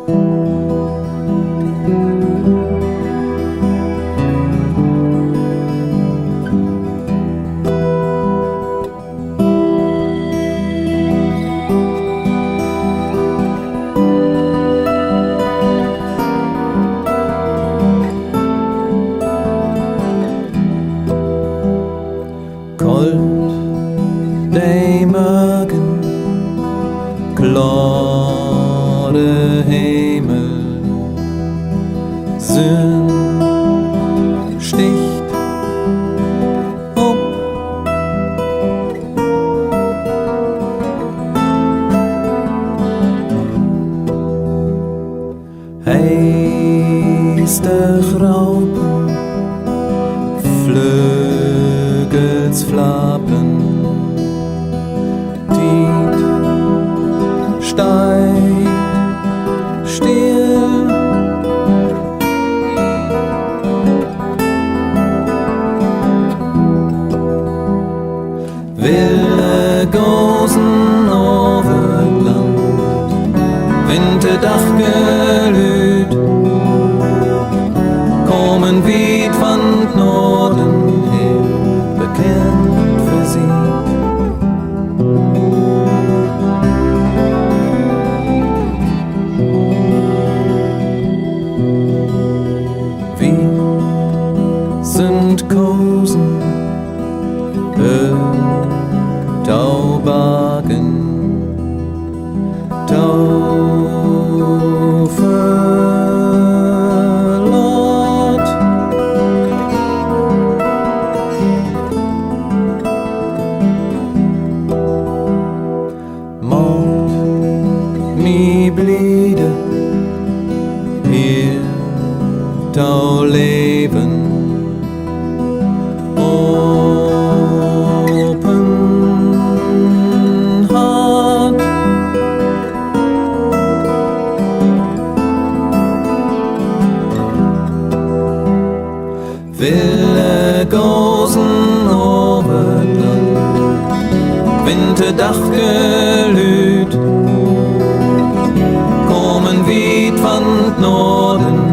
De morgen, klare Himmel, Sonn sticht op. Heistig Raupen, Vlugels flappen, Tiet steigt still. Wilde Gosen over het land, winterdaggelüt, komen weit van het Norden her, bekend für sie. Wir sind Kosen, Taubagen, Tauverlot. Mord, mi bliede, hier Tau leben. Wilde Gosen over het land, winterdaggelüt, komen weit van het Norden